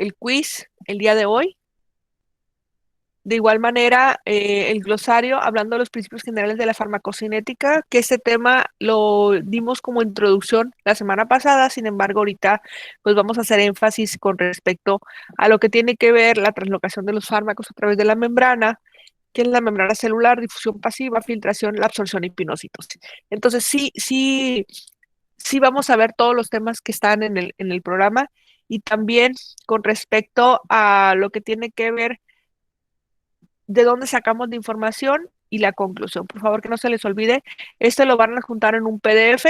el quiz el día de hoy. De igual manera, el glosario, hablando de los principios generales de la farmacocinética, que este tema lo dimos como introducción la semana pasada, sin embargo, ahorita pues vamos a hacer énfasis con respecto a lo que tiene que ver la translocación de los fármacos a través de la membrana, que es la membrana celular, difusión pasiva, filtración, la absorción y pinocitosis. Entonces, sí vamos a ver todos los temas que están en el programa y también con respecto a lo que tiene que ver de dónde sacamos la información y la conclusión. Por favor, que no se les olvide, este lo van a juntar en un PDF,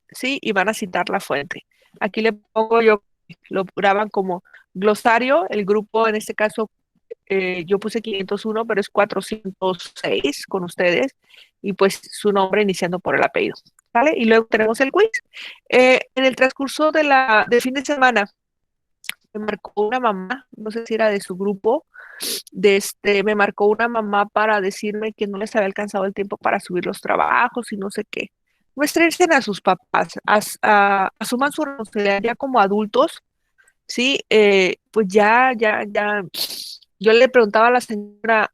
¿sí? Y van a citar la fuente. Aquí le pongo yo, lo graban como glosario, el grupo en este caso yo puse 501, pero es 406 con ustedes, y pues su nombre iniciando por el apellido, ¿vale? Y luego tenemos el quiz. En el transcurso del fin de semana, me marcó una mamá, no sé si era de su grupo, me marcó una mamá para decirme que no les había alcanzado el tiempo para subir los trabajos y no sé qué. Muéstrense a sus papás, asuman su responsabilidad ya como adultos, sí, pues ya. Yo le preguntaba a la señora,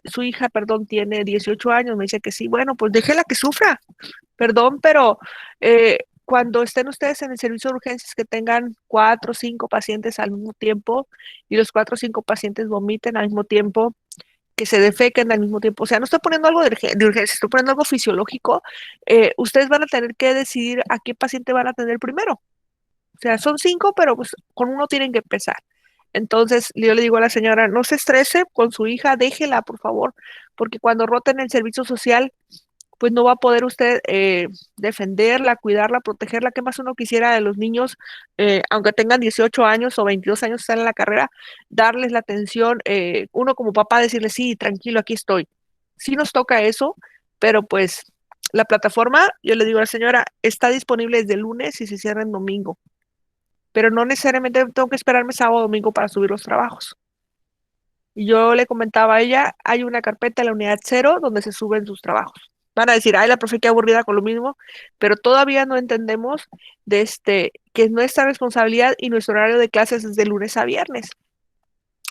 su hija, perdón, tiene 18 años, me dice que sí, bueno, pues déjela que sufra, perdón, pero cuando estén ustedes en el servicio de urgencias que tengan 4 o 5 pacientes al mismo tiempo y los 4 o 5 pacientes vomiten al mismo tiempo, que se defequen al mismo tiempo, o sea, no estoy poniendo algo de urgencia, estoy poniendo algo fisiológico, ustedes van a tener que decidir a qué paciente van a tener primero. O sea, son 5, pero pues con uno tienen que empezar. Entonces, yo le digo a la señora, no se estrese con su hija, déjela, por favor, porque cuando roten el servicio social, pues no va a poder usted defenderla, cuidarla, protegerla. ¿Qué más uno quisiera de los niños, aunque tengan 18 años o 22 años, están en la carrera, darles la atención, uno como papá decirle, sí, tranquilo, aquí estoy. Sí nos toca eso, pero pues la plataforma, yo le digo a la señora, está disponible desde el lunes y se cierra el domingo, pero no necesariamente tengo que esperarme sábado o domingo para subir los trabajos. Y yo le comentaba a ella, hay una carpeta en la unidad 0 donde se suben sus trabajos. Van a decir, ay, la profe qué aburrida con lo mismo, pero todavía no entendemos que es nuestra responsabilidad y nuestro horario de clases es de lunes a viernes.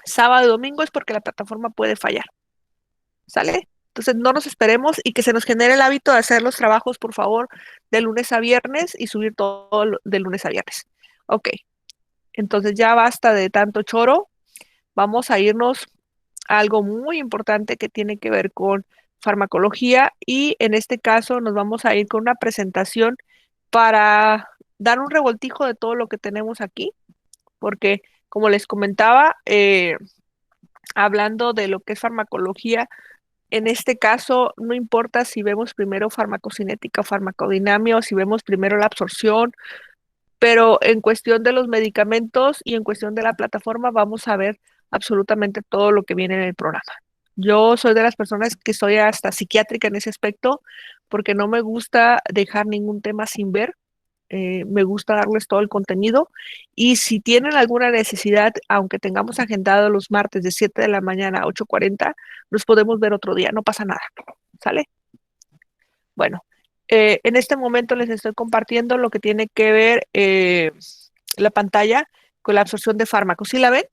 Sábado y domingo es porque la plataforma puede fallar, ¿sale? Entonces no nos esperemos y que se nos genere el hábito de hacer los trabajos, por favor, de lunes a viernes y subir todo de lunes a viernes. Ok, entonces ya basta de tanto choro, vamos a irnos a algo muy importante que tiene que ver con farmacología y en este caso nos vamos a ir con una presentación para dar un revoltijo de todo lo que tenemos aquí, porque como les comentaba, hablando de lo que es farmacología, en este caso no importa si vemos primero farmacocinética o farmacodinamia o si vemos primero la absorción, pero en cuestión de los medicamentos y en cuestión de la plataforma vamos a ver absolutamente todo lo que viene en el programa. Yo soy de las personas que soy hasta psiquiátrica en ese aspecto porque no me gusta dejar ningún tema sin ver. Me gusta darles todo el contenido y si tienen alguna necesidad, aunque tengamos agendado los martes de 7 de la mañana a 8:40, los podemos ver otro día, no pasa nada, ¿sale? Bueno, en este momento les estoy compartiendo lo que tiene que ver la pantalla con la absorción de fármacos. ¿Sí la ven?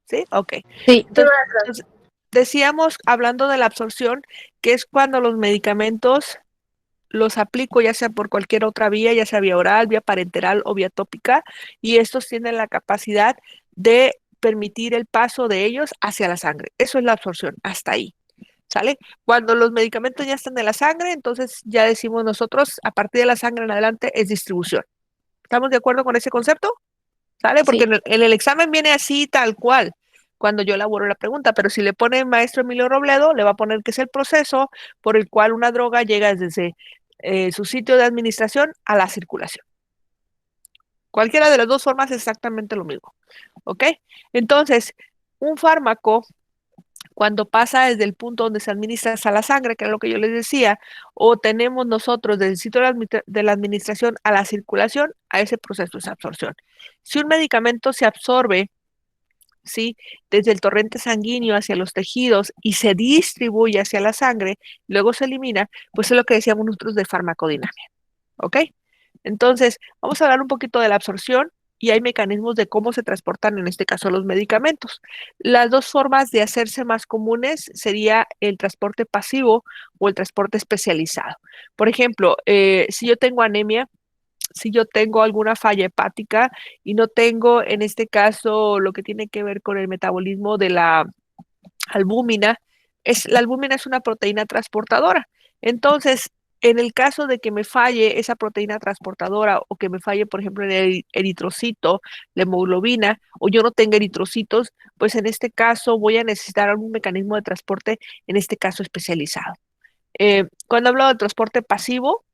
¿Sí? Ok. Sí. Entonces, decíamos, hablando de la absorción, que es cuando los medicamentos los aplico ya sea por cualquier otra vía, ya sea vía oral, vía parenteral o vía tópica, y estos tienen la capacidad de permitir el paso de ellos hacia la sangre. Eso es la absorción, hasta ahí. ¿Sale? Cuando los medicamentos ya están en la sangre, entonces ya decimos nosotros, a partir de la sangre en adelante es distribución. ¿Estamos de acuerdo con ese concepto? ¿Sale? Porque Sí. en el examen viene así tal cual cuando yo elaboro la pregunta, pero si le pone el maestro Emilio Robledo, le va a poner que es el proceso por el cual una droga llega desde su sitio de administración a la circulación. Cualquiera de las dos formas es exactamente lo mismo. ¿Ok? Entonces, un fármaco cuando pasa desde el punto donde se administra a la sangre, que es lo que yo les decía, o tenemos nosotros desde el sitio de la administración a la circulación, a ese proceso es absorción. Si un medicamento se absorbe, ¿sí? Desde el torrente sanguíneo hacia los tejidos y se distribuye hacia la sangre, luego se elimina, pues es lo que decíamos nosotros de farmacodinamia, ¿ok? Entonces, vamos a hablar un poquito de la absorción. y hay mecanismos de cómo se transportan, en este caso, los medicamentos. Las dos formas de hacerse más comunes sería el transporte pasivo o el transporte especializado. Por ejemplo, si yo tengo anemia, si yo tengo alguna falla hepática y no tengo, en este caso, lo que tiene que ver con el metabolismo de la albúmina, la albúmina es una proteína transportadora. Entonces, en el caso de que me falle esa proteína transportadora o que me falle, por ejemplo, en el eritrocito, la hemoglobina, o yo no tenga eritrocitos, pues en este caso voy a necesitar algún mecanismo de transporte, en este caso especializado. Cuando hablo de transporte pasivo,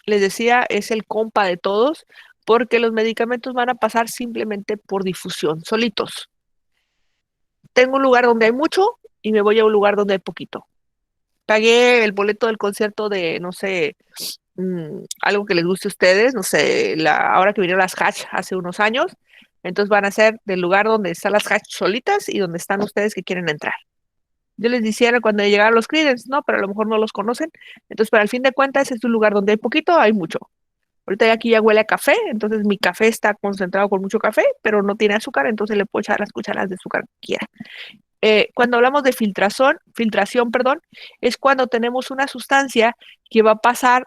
les decía, es el compa de todos, porque los medicamentos van a pasar simplemente por difusión, solitos. Tengo un lugar donde hay mucho y me voy a un lugar donde hay poquito. Pagué el boleto del concierto de, no sé, algo que les guste a ustedes, no sé, ahora que vinieron las Hatch hace unos años, entonces van a ser del lugar donde están las Hatch solitas y donde están ustedes que quieren entrar. Yo les decía cuando llegaron los Creedence, no, pero a lo mejor no los conocen. Entonces, para el fin de cuentas, es un lugar donde hay poquito, hay mucho. Ahorita aquí ya huele a café, entonces mi café está concentrado con mucho café, pero no tiene azúcar, entonces le puedo echar las cucharadas de azúcar que quiera. Cuando hablamos de filtración, perdón, es cuando tenemos una sustancia que va a pasar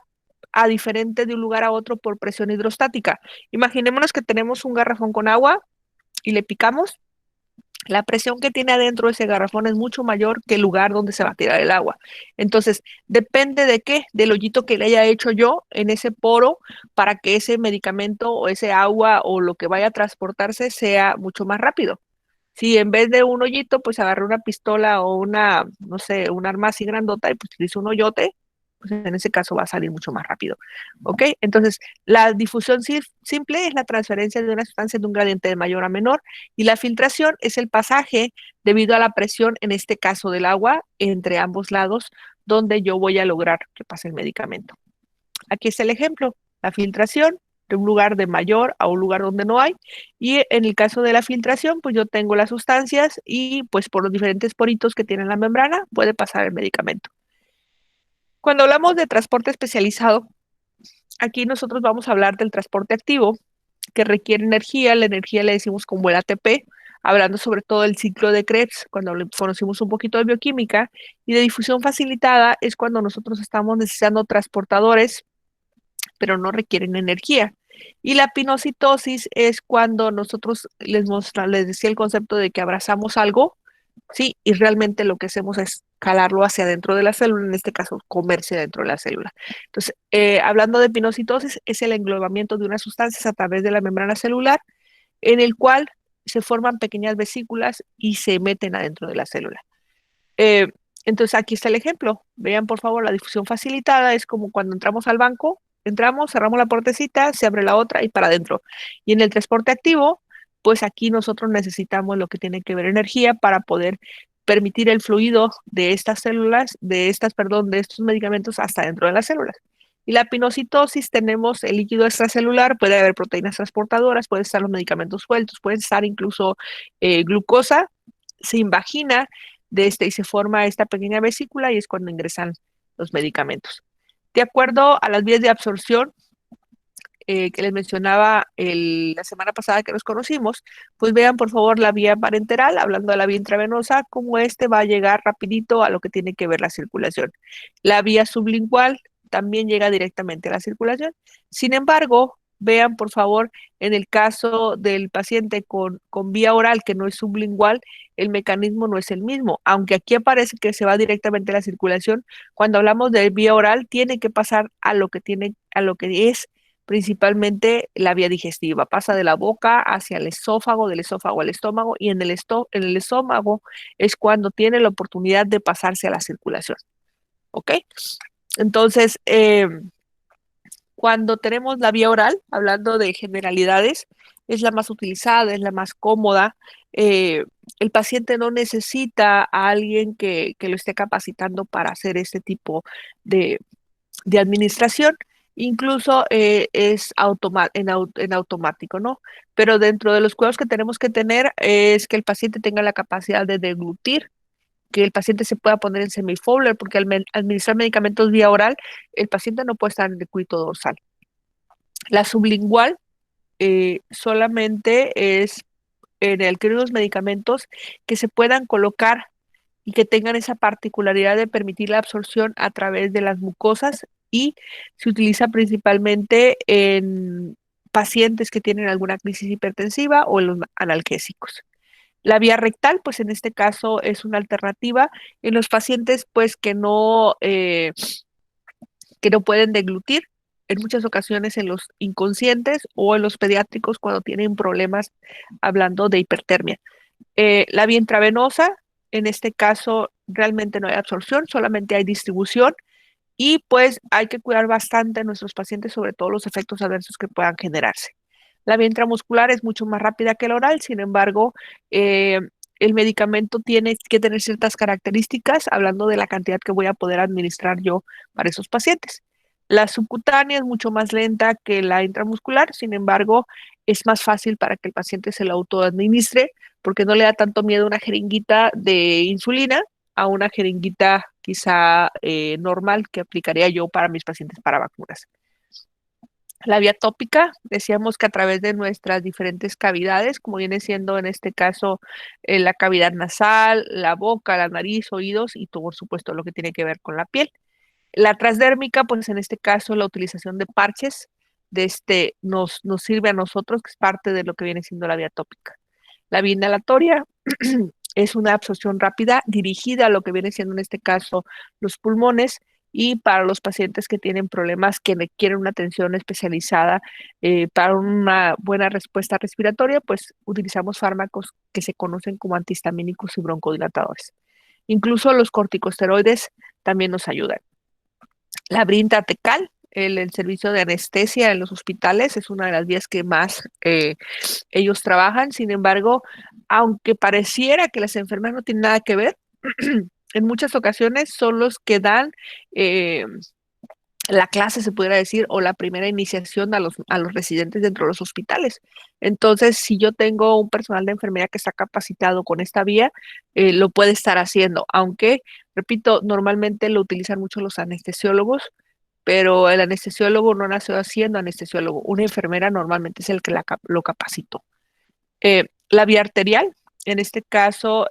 a diferente de un lugar a otro por presión hidrostática. Imaginémonos que tenemos un garrafón con agua y le picamos. La presión que tiene adentro ese garrafón es mucho mayor que el lugar donde se va a tirar el agua. Entonces, depende de qué, del hoyito que le haya hecho yo en ese poro para que ese medicamento o ese agua o lo que vaya a transportarse sea mucho más rápido. Si en vez de un hoyito, pues agarré una pistola o una, no sé, un arma así grandota y pues hice un hoyote, pues en ese caso va a salir mucho más rápido. ¿Ok? Entonces, la difusión simple es la transferencia de una sustancia de un gradiente de mayor a menor y la filtración es el pasaje debido a la presión, en este caso del agua, entre ambos lados, donde yo voy a lograr que pase el medicamento. Aquí está el ejemplo, la filtración de un lugar de mayor a un lugar donde no hay. Y en el caso de la filtración, pues yo tengo las sustancias y pues por los diferentes poritos que tiene la membrana puede pasar el medicamento. Cuando hablamos de transporte especializado, aquí nosotros vamos a hablar del transporte activo que requiere energía. La energía le decimos como el ATP, hablando sobre todo del ciclo de Krebs, cuando conocimos un poquito de bioquímica, y de difusión facilitada es cuando nosotros estamos necesitando transportadores pero no requieren energía. Y la pinocitosis es cuando nosotros les decía el concepto de que abrazamos algo, sí, y realmente lo que hacemos es jalarlo hacia adentro de la célula, en este caso comerse dentro de la célula. Entonces, hablando de pinocitosis, es el englobamiento de unas sustancias a través de la membrana celular, en el cual se forman pequeñas vesículas y se meten adentro de la célula. Eh, entonces aquí está el ejemplo. Vean por favor la difusión facilitada. Es como cuando entramos al banco, entramos, cerramos la puertecita, se abre la otra y para adentro. Y en el transporte activo, pues aquí nosotros necesitamos lo que tiene que ver energía para poder permitir el fluido de estas células, perdón, de estos medicamentos hasta dentro de las células. Y la pinocitosis, tenemos el líquido extracelular, puede haber proteínas transportadoras, pueden estar los medicamentos sueltos, pueden estar incluso glucosa, se invagina y se forma esta pequeña vesícula y es cuando ingresan los medicamentos. De acuerdo a las vías de absorción que les mencionaba la semana pasada que nos conocimos, pues vean por favor la vía parenteral, hablando de la vía intravenosa, cómo va a llegar rapidito a lo que tiene que ver la circulación. La vía sublingual también llega directamente a la circulación. Sin embargo, vean por favor, en el caso del paciente con vía oral que no es sublingual, el mecanismo no es el mismo. Aunque aquí aparece que se va directamente a la circulación, cuando hablamos de vía oral tiene que pasar a lo que es principalmente la vía digestiva. Pasa de la boca hacia el esófago, del esófago al estómago, y en el estómago es cuando tiene la oportunidad de pasarse a la circulación. ¿Ok? Entonces, cuando tenemos la vía oral, hablando de generalidades, es la más utilizada, es la más cómoda. El paciente no necesita a alguien que lo esté capacitando para hacer este tipo de, de administración. Incluso es en automático, ¿no? Pero dentro de los cuidados que tenemos que tener es que el paciente tenga la capacidad de deglutir, que el paciente se pueda poner en semifowler, porque al administrar medicamentos vía oral, el paciente no puede estar en el decúbito dorsal. La sublingual solamente es en el que unos medicamentos que se puedan colocar y que tengan esa particularidad de permitir la absorción a través de las mucosas y se utiliza principalmente en pacientes que tienen alguna crisis hipertensiva o en los analgésicos. La vía rectal, pues en este caso es una alternativa en los pacientes pues que no pueden deglutir, en muchas ocasiones en los inconscientes o en los pediátricos cuando tienen problemas hablando de hipertermia. La vía intravenosa, en este caso realmente no hay absorción, solamente hay distribución y pues hay que cuidar bastante a nuestros pacientes sobre todo los efectos adversos que puedan generarse. La vía intramuscular es mucho más rápida que la oral, sin embargo, eh, el medicamento tiene que tener ciertas características, hablando de la cantidad que voy a poder administrar yo para esos pacientes. La subcutánea es mucho más lenta que la intramuscular, sin embargo, es más fácil para que el paciente se lo autoadministre porque no le da tanto miedo una jeringuita de insulina a una jeringuita quizá normal que aplicaría yo para mis pacientes para vacunas. La vía tópica, decíamos que a través de nuestras diferentes cavidades, como viene siendo en este caso la cavidad nasal, la boca, la nariz, oídos y todo, por supuesto lo que tiene que ver con la piel. La transdérmica, pues en este caso la utilización de parches nos sirve a nosotros, que es parte de lo que viene siendo la vía tópica. La vía inhalatoria es una absorción rápida dirigida a lo que viene siendo en este caso los pulmones y para los pacientes que tienen problemas que requieren una atención especializada para una buena respuesta respiratoria, pues utilizamos fármacos que se conocen como antihistamínicos y broncodilatadores. Incluso los corticosteroides también nos ayudan. La brinda tecal, el servicio de anestesia en los hospitales, es una de las vías que más ellos trabajan. Sin embargo, aunque pareciera que las enfermeras no tienen nada que ver, en muchas ocasiones son los que dan eh, la clase, se pudiera decir, o la primera iniciación a los residentes dentro de los hospitales. Entonces, si yo tengo un personal de enfermería que está capacitado con esta vía, lo puede estar haciendo, aunque, repito, normalmente lo utilizan mucho los anestesiólogos, pero el anestesiólogo no nació siendo anestesiólogo. Una enfermera normalmente es el que lo capacitó. La vía arterial, en este caso,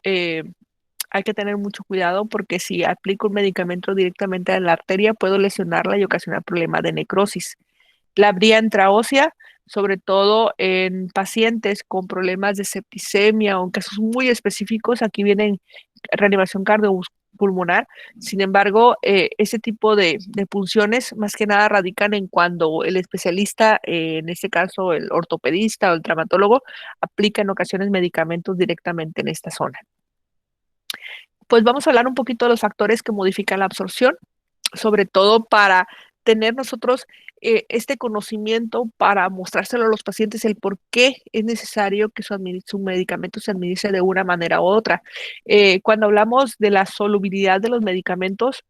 hay que tener mucho cuidado porque si aplico un medicamento directamente a la arteria, puedo lesionarla y ocasionar problemas de necrosis. La vía intraósea, sobre todo en pacientes con problemas de septicemia o en casos muy específicos, aquí vienen reanimación cardiopulmonar. Sin embargo, ese tipo de punciones más que nada radican en cuando el especialista, en este caso el ortopedista o el traumatólogo, aplica en ocasiones medicamentos directamente en esta zona. Pues vamos a hablar un poquito de los factores que modifican la absorción, sobre todo para tener nosotros este conocimiento para mostrárselo a los pacientes el por qué es necesario que su medicamento se administre de una manera u otra. Cuando hablamos de la solubilidad de los medicamentos,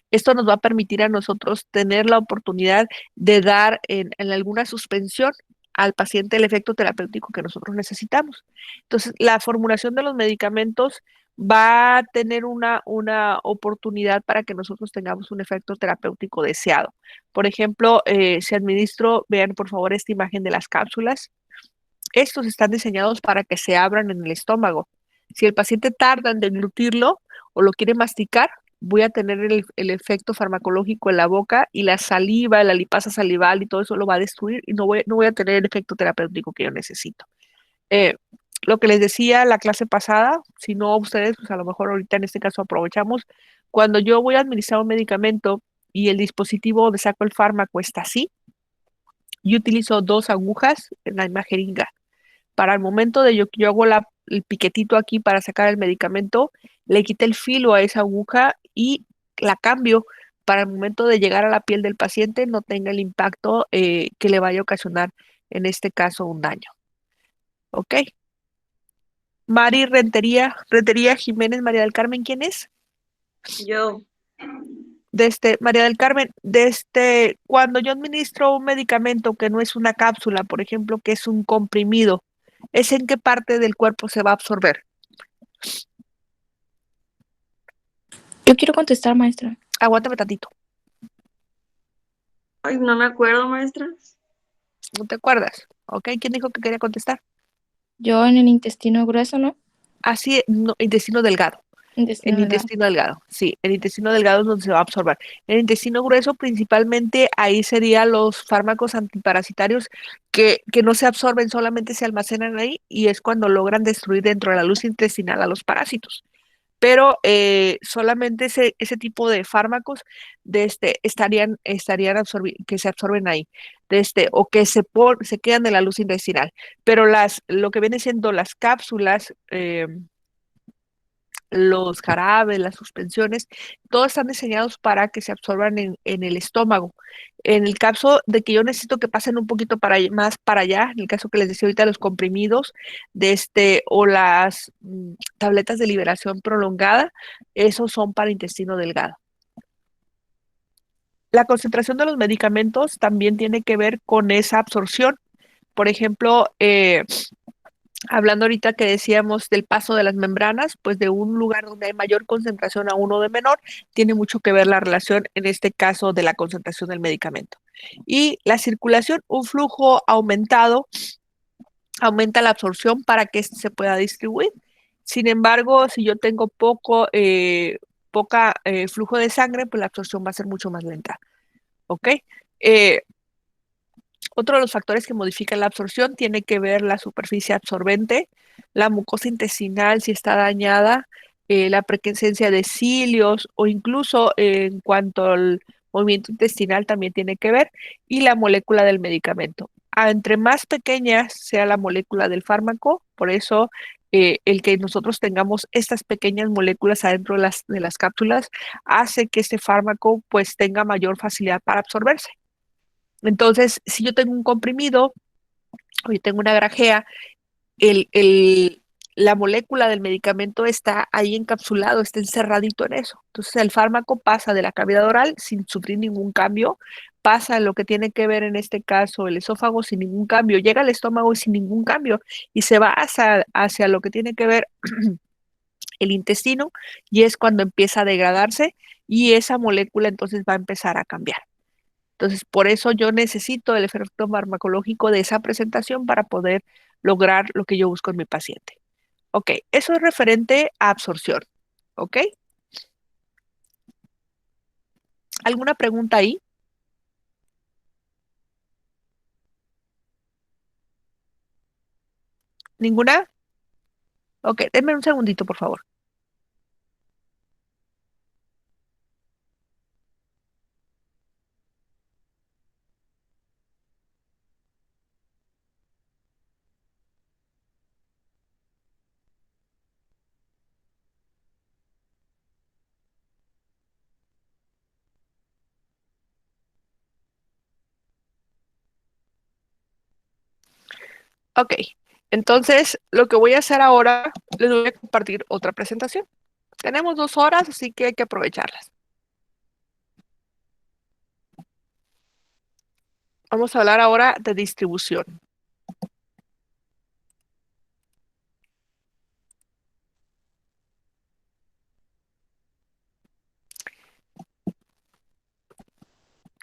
esto nos va a permitir a nosotros tener la oportunidad de dar en alguna suspensión al paciente el efecto terapéutico que nosotros necesitamos. Entonces, la formulación de los medicamentos va a tener una oportunidad para que nosotros tengamos un efecto terapéutico deseado. Por ejemplo, si administro, vean por favor esta imagen de las cápsulas. Estos están diseñados para que se abran en el estómago. Si el paciente tarda en deglutirlo o lo quiere masticar, voy a tener el efecto farmacológico en la boca y la saliva, la lipasa salival y todo eso lo va a destruir y no voy a tener el efecto terapéutico que yo necesito. Eh, lo que les decía la clase pasada, si no ustedes, pues a lo mejor ahorita en este caso aprovechamos, cuando yo voy a administrar un medicamento y el dispositivo donde saco el fármaco está así, yo utilizo dos agujas en la misma jeringa. Para el momento de yo hago el piquetito aquí para sacar el medicamento, le quité el filo a esa aguja y la cambio para el momento de llegar a la piel del paciente no tenga el impacto que le vaya a ocasionar, en este caso, un daño. ¿Ok? Mari Rentería Jiménez, María del Carmen, ¿quién es? Yo. María del Carmen, cuando yo administro un medicamento que no es una cápsula, por ejemplo, que es un comprimido, ¿es en qué parte del cuerpo se va a absorber? Yo quiero contestar, maestra. Aguántame tantito. Ay, no me acuerdo, maestra. ¿No te acuerdas? ¿Ok? ¿Quién dijo que quería contestar? Yo en el intestino grueso, ¿no? Así, no, intestino delgado. Intestino En delgado. intestino delgado, sí, el intestino delgado es donde se va a absorber. El intestino grueso, principalmente, ahí serían los fármacos antiparasitarios que no se absorben, solamente se almacenan ahí y es cuando logran destruir dentro de la luz intestinal a los parásitos. Pero solamente ese tipo de fármacos estarían que se absorben ahí, o que se quedan de la luz intestinal. Pero lo que viene siendo las cápsulas, los jarabes, las suspensiones, todos están diseñados para que se absorban en el estómago. En el caso de que yo necesito que pasen un poquito más para allá, en el caso que les decía ahorita, los comprimidos o las tabletas de liberación prolongada, esos son para intestino delgado. La concentración de los medicamentos también tiene que ver con esa absorción. Por ejemplo, hablando ahorita que decíamos del paso de las membranas, pues de un lugar donde hay mayor concentración a uno de menor, tiene mucho que ver la relación, en este caso, de la concentración del medicamento. Y la circulación, un flujo aumentado, aumenta la absorción para que este se pueda distribuir. Sin embargo, si yo tengo poca flujo de sangre, pues la absorción va a ser mucho más lenta. ¿Ok? Eh, Otro de los factores que modifican la absorción tiene que ver la superficie absorbente, la mucosa intestinal si está dañada, la presencia de cilios o incluso en cuanto al movimiento intestinal también tiene que ver y la molécula del medicamento. Entre más pequeña sea la molécula del fármaco, por eso el que nosotros tengamos estas pequeñas moléculas adentro de las cápsulas hace que este fármaco pues tenga mayor facilidad para absorberse. Entonces, si yo tengo un comprimido o yo tengo una grajea, el, el- la molécula del medicamento está ahí encapsulado, está encerradito en eso. Entonces, el fármaco pasa de la cavidad oral sin sufrir ningún cambio, pasa a lo que tiene que ver en este caso el esófago sin ningún cambio, llega al estómago sin ningún cambio y se va hacia lo que tiene que ver el intestino y es cuando empieza a degradarse y esa molécula entonces va a empezar a cambiar. Entonces, por eso yo necesito el efecto farmacológico de esa presentación para poder lograr lo que yo busco en mi paciente. Ok, eso es referente a absorción. ¿Ok? ¿Alguna pregunta ahí? ¿Ninguna? Ok, denme un segundito, por favor. Ok, entonces lo que voy a hacer ahora, les voy a compartir otra presentación. Tenemos 2 horas, así que hay que aprovecharlas. Vamos a hablar ahora de distribución.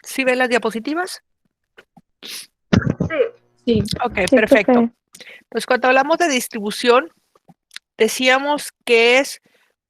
¿Sí ven las diapositivas? Sí. Ok, Sí, perfecto. profe. Pues cuando hablamos de distribución, decíamos que es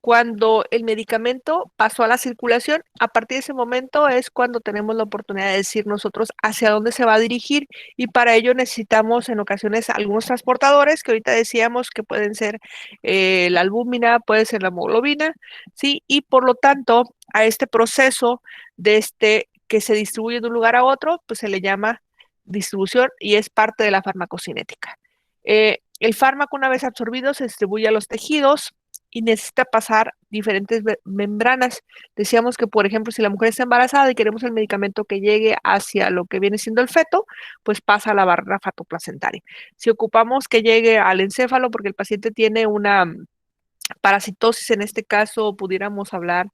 cuando el medicamento pasó a la circulación, a partir de ese momento es cuando tenemos la oportunidad de decir nosotros hacia dónde se va a dirigir y para ello necesitamos en ocasiones algunos transportadores que ahorita decíamos que pueden ser la albúmina, puede ser la hemoglobina, ¿sí? Y por lo tanto a este proceso de que se distribuye de un lugar a otro, pues se le llama distribución y es parte de la farmacocinética. El fármaco, una vez absorbido, se distribuye a los tejidos y necesita pasar diferentes membranas. Decíamos que, por ejemplo, si la mujer está embarazada y queremos el medicamento que llegue hacia lo que viene siendo el feto, pues pasa a la barrera fatoplacentaria. Si ocupamos que llegue al encéfalo, porque el paciente tiene una parasitosis, en este caso pudiéramos hablar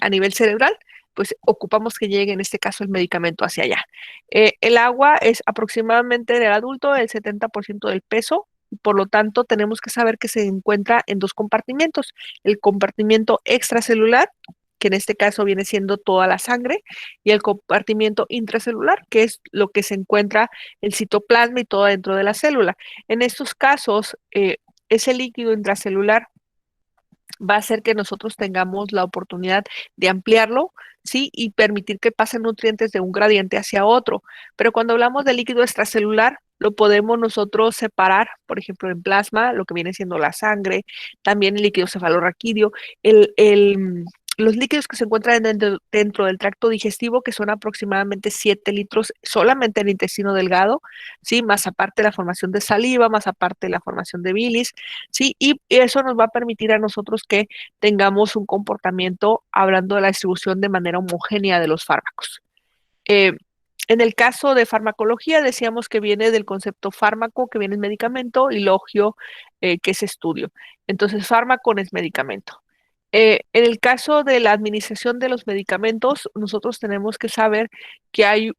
a nivel cerebral, pues ocupamos que llegue en este caso el medicamento hacia allá. El agua es aproximadamente en el adulto el 70% del peso, y por lo tanto tenemos que saber que se encuentra en 2 compartimentos, el compartimento extracelular, que en este caso viene siendo toda la sangre, y el compartimiento intracelular, que es lo que se encuentra el citoplasma y todo dentro de la célula. En estos casos, ese líquido intracelular va a hacer que nosotros tengamos la oportunidad de ampliarlo, ¿sí? Y permitir que pasen nutrientes de un gradiente hacia otro. Pero cuando hablamos de líquido extracelular, lo podemos nosotros separar, por ejemplo, en plasma, lo que viene siendo la sangre, también el líquido cefalorraquídeo, los líquidos que se encuentran dentro del tracto digestivo, que son aproximadamente 7 litros solamente en el intestino delgado, ¿sí? Más aparte la formación de saliva, más aparte la formación de bilis, ¿sí? Y eso nos va a permitir a nosotros que tengamos un comportamiento hablando de la distribución de manera homogénea de los fármacos. Eh, en el caso de farmacología, decíamos que viene del concepto fármaco, que viene el medicamento, y logio, que es estudio. Entonces, fármaco es medicamento. En el caso de la administración de los medicamentos, nosotros tenemos que saber que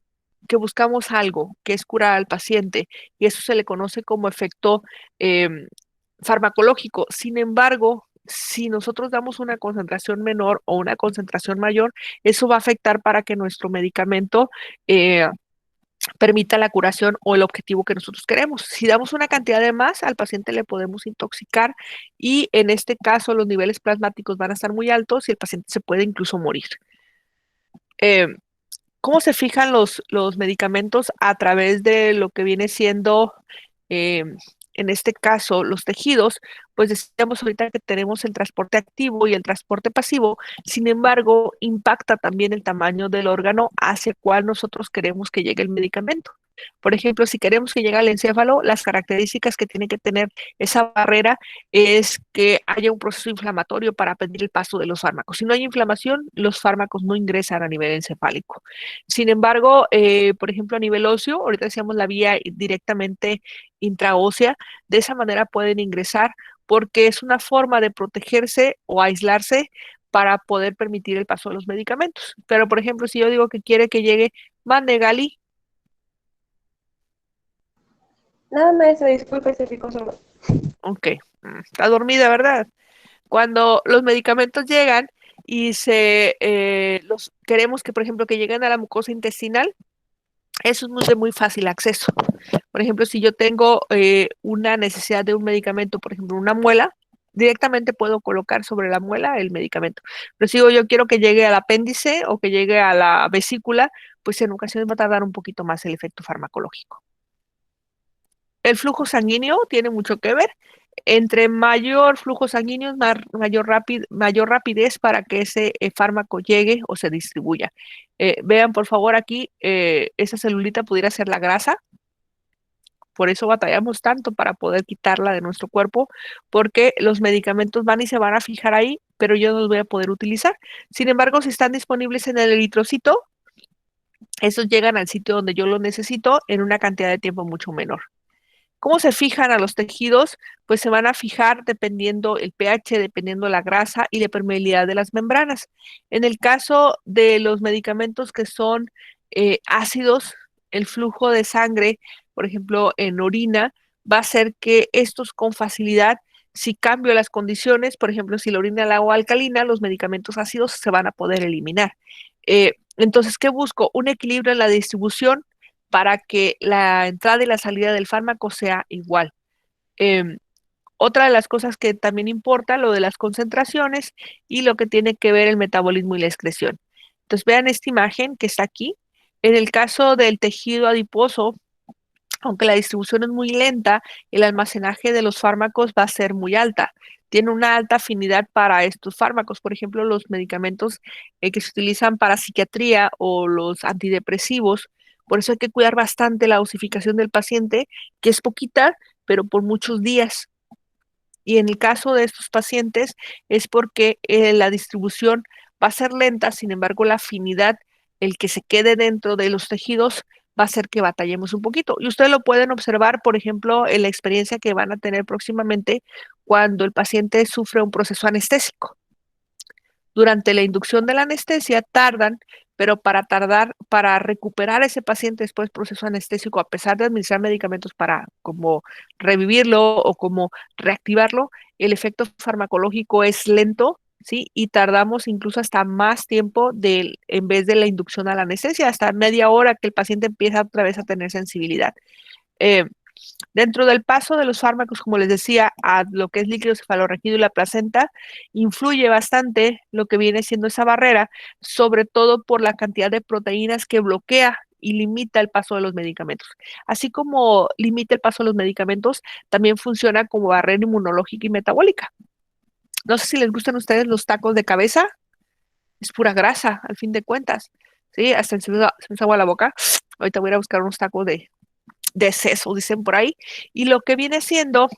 que buscamos algo, que es curar al paciente, y eso se le conoce como efecto eh, farmacológico. Sin embargo, si nosotros damos una concentración menor o una concentración mayor, eso va a afectar para que nuestro medicamento permita la curación o el objetivo que nosotros queremos. Si damos una cantidad de más, al paciente le podemos intoxicar y en este caso los niveles plasmáticos van a estar muy altos y el paciente se puede incluso morir. Eh, ¿Cómo se fijan los medicamentos? A través de lo que viene siendo, eh, en este caso, los tejidos. Pues decíamos ahorita que tenemos el transporte activo y el transporte pasivo. Sin embargo, impacta también el tamaño del órgano hacia el cual nosotros queremos que llegue el medicamento. Por ejemplo, si queremos que llegue al encéfalo, las características que tiene que tener esa barrera es que haya un proceso inflamatorio para pedir el paso de los fármacos. Si no hay inflamación, los fármacos no ingresan a nivel encefálico. Sin embargo, por ejemplo, a nivel óseo, ahorita decíamos la vía directamente intraósea, de esa manera pueden ingresar porque es una forma de protegerse o aislarse para poder permitir el paso de los medicamentos. Pero, por ejemplo, si yo digo que quiere que llegue Mandegali. Nada, maestra, disculpe, se picó solo. Ok, está dormida, ¿verdad? Cuando los medicamentos llegan y los queremos que, por ejemplo, que lleguen a la mucosa intestinal, eso es de muy fácil acceso. Por ejemplo, si yo tengo una necesidad de un medicamento, por ejemplo, una muela, directamente puedo colocar sobre la muela el medicamento. Pero si yo quiero que llegue al apéndice o que llegue a la vesícula, pues en ocasiones va a tardar un poquito más el efecto farmacológico. El flujo sanguíneo tiene mucho que ver. Entre mayor flujo sanguíneo, mayor rapidez para que ese fármaco llegue o se distribuya. Vean, por favor, aquí, esa celulita pudiera ser la grasa. Por eso batallamos tanto para poder quitarla de nuestro cuerpo, porque los medicamentos van y se van a fijar ahí, pero yo no los voy a poder utilizar. Sin embargo, si están disponibles en el eritrocito, esos llegan al sitio donde yo los necesito en una cantidad de tiempo mucho menor. ¿Cómo se fijan a los tejidos? Pues se van a fijar dependiendo el pH, dependiendo la grasa y la permeabilidad de las membranas. En el caso de los medicamentos que son ácidos, el flujo de sangre, por ejemplo, en orina, va a hacer que estos con facilidad, si cambio las condiciones, por ejemplo, si la orina es agua alcalina, los medicamentos ácidos se van a poder eliminar. Entonces, ¿qué busco? Un equilibrio en la distribución para que la entrada y la salida del fármaco sea igual. Eh, Otra de las cosas que también importa, lo de las concentraciones y lo que tiene que ver el metabolismo y la excreción. Entonces, vean esta imagen que está aquí. En el caso del tejido adiposo, aunque la distribución es muy lenta, el almacenaje de los fármacos va a ser muy alta. Tiene una alta afinidad para estos fármacos, por ejemplo, los medicamentos que se utilizan para psiquiatría o los antidepresivos. Por eso hay que cuidar bastante la dosificación del paciente, que es poquita, pero por muchos días. Y en el caso de estos pacientes es porque la distribución va a ser lenta, sin embargo, la afinidad, el que se quede dentro de los tejidos, va a hacer que batallemos un poquito. Y ustedes lo pueden observar, por ejemplo, en la experiencia que van a tener próximamente cuando el paciente sufre un proceso anestésico. Durante la inducción de la anestesia tardan, pero para recuperar a ese paciente después del proceso anestésico, a pesar de administrar medicamentos para como revivirlo o como reactivarlo, el efecto farmacológico es lento ¿sí? Y tardamos incluso hasta más tiempo en vez de la inducción a la anestesia, hasta media hora que el paciente empieza otra vez a tener sensibilidad. Eh, Dentro del paso de los fármacos, como les decía, a lo que es líquido cefalorraquídeo y la placenta, influye bastante lo que viene siendo esa barrera, sobre todo por la cantidad de proteínas que bloquea y limita el paso de los medicamentos. Así como limita el paso de los medicamentos, también funciona como barrera inmunológica y metabólica. No sé si les gustan a ustedes los tacos de cabeza, es pura grasa, al fin de cuentas. Sí, hasta se me hizo agua la boca. Ahorita voy a ir a buscar unos tacos de seso, dicen por ahí. Y lo que viene siendo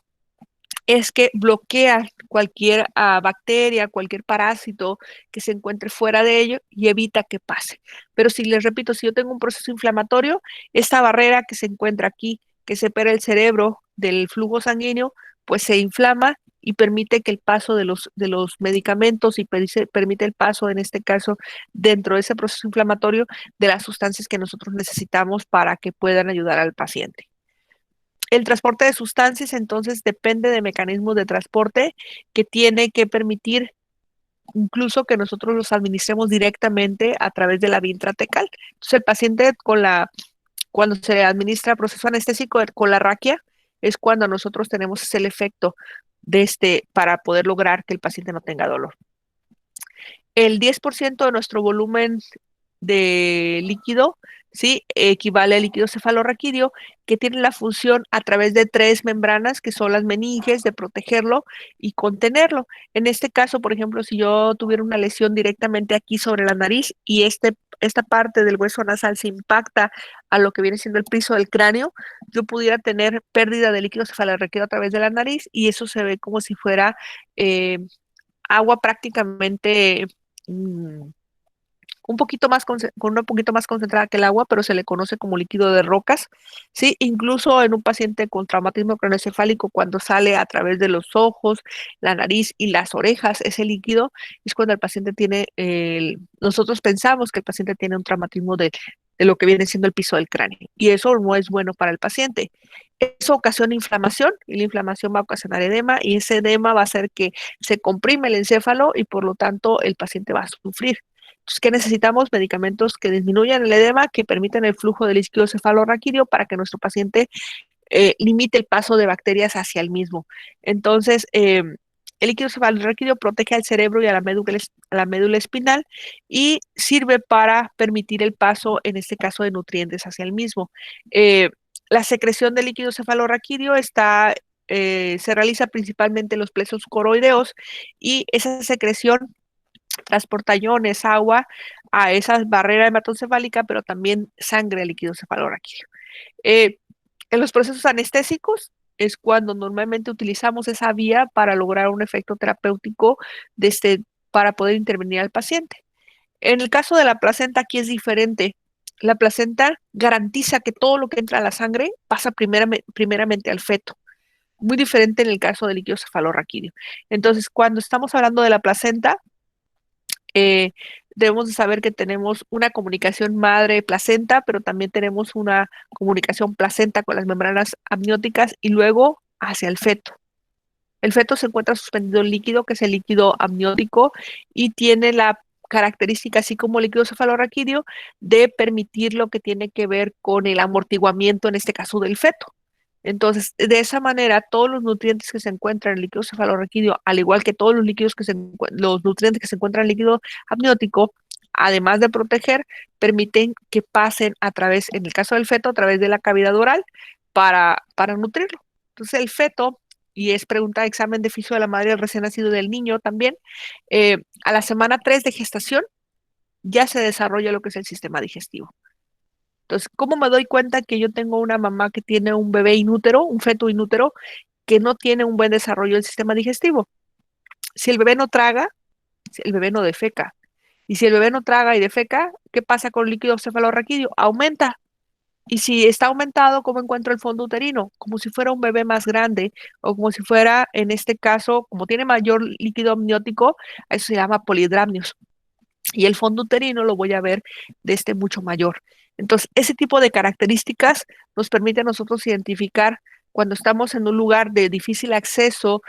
es que bloquea cualquier bacteria, cualquier parásito que se encuentre fuera de ello y evita que pase. Pero si les repito, si yo tengo un proceso inflamatorio, esta barrera que se encuentra aquí, que separa el cerebro del flujo sanguíneo, pues se inflama y permite que el paso de los medicamentos y permite el paso, en este caso, dentro de ese proceso inflamatorio, de las sustancias que nosotros necesitamos para que puedan ayudar al paciente. El transporte de sustancias, entonces, depende de mecanismos de transporte que tiene que permitir incluso que nosotros los administremos directamente a través de la vía intratecal. Entonces, el paciente cuando se le administra proceso anestésico con la raquia, es cuando nosotros tenemos ese efecto para poder lograr que el paciente no tenga dolor. El 10% de nuestro volumen de líquido, ¿sí? Equivale al líquido cefalorraquídeo, que tiene la función a través de 3 membranas, que son las meninges, de protegerlo y contenerlo. En este caso, por ejemplo, si yo tuviera una lesión directamente aquí sobre la nariz y esta parte del hueso nasal se impacta a lo que viene siendo el piso del cráneo, yo pudiera tener pérdida de líquido cefalorraquídeo a través de la nariz y eso se ve como si fuera agua prácticamente un poquito más con una poquito más concentrada que el agua, pero se le conoce como líquido de rocas, ¿sí? Incluso en un paciente con traumatismo craneoencefálico, cuando sale a través de los ojos, la nariz y las orejas, ese líquido es cuando el paciente nosotros pensamos que el paciente tiene un traumatismo de lo que viene siendo el piso del cráneo, y eso no es bueno para el paciente. Eso ocasiona inflamación y la inflamación va a ocasionar edema y ese edema va a hacer que se comprime el encéfalo y por lo tanto el paciente va a sufrir. Entonces, ¿qué necesitamos? Medicamentos que disminuyan el edema, que permitan el flujo del líquido cefalorraquídeo para que nuestro paciente limite el paso de bacterias hacia el mismo. Entonces, el líquido cefalorraquídeo protege al cerebro y a la médula espinal y sirve para permitir el paso, en este caso, de nutrientes hacia el mismo. La secreción del líquido cefalorraquídeo se realiza principalmente en los plexos coroideos y esa secreción transporta iones, agua a esa barrera hematoencefálica, pero también sangre líquido cefalorraquídeo. En los procesos anestésicos es cuando normalmente utilizamos esa vía para lograr un efecto terapéutico para poder intervenir al paciente. En el caso de la placenta, aquí es diferente. La placenta garantiza que todo lo que entra a la sangre pasa primeramente al feto. Muy diferente en el caso del líquido cefalorraquídeo. Entonces, cuando estamos hablando de la placenta, debemos de saber que tenemos una comunicación madre-placenta, pero también tenemos una comunicación placenta con las membranas amnióticas y luego hacia el feto. El feto se encuentra suspendido en líquido, que es el líquido amniótico, y tiene la característica, así como el líquido cefalorraquídeo, de permitir lo que tiene que ver con el amortiguamiento, en este caso del feto. Entonces, de esa manera, todos los nutrientes que se encuentran en el líquido cefalorraquídeo, al igual que todos los los nutrientes que se encuentran en el líquido amniótico, además de proteger, permiten que pasen en el caso del feto, a través de la cavidad oral para nutrirlo. Entonces, el feto, y es pregunta de examen de fisio de la madre del recién nacido del niño también, a la semana 3 de gestación ya se desarrolla lo que es el sistema digestivo. Entonces, ¿cómo me doy cuenta que yo tengo una mamá que tiene un bebé inútero, un feto inútero, que no tiene un buen desarrollo del sistema digestivo? Si el bebé no traga, el bebé no defeca. Y si el bebé no traga y defeca, ¿qué pasa con el líquido cefalorraquídeo? Aumenta. Y si está aumentado, ¿cómo encuentro el fondo uterino? Como si fuera un bebé más grande o como si fuera, en este caso, como tiene mayor líquido amniótico, eso se llama polidramnios. Y el fondo uterino lo voy a ver mucho mayor. Entonces, ese tipo de características nos permite a nosotros identificar cuando estamos en un lugar de difícil acceso,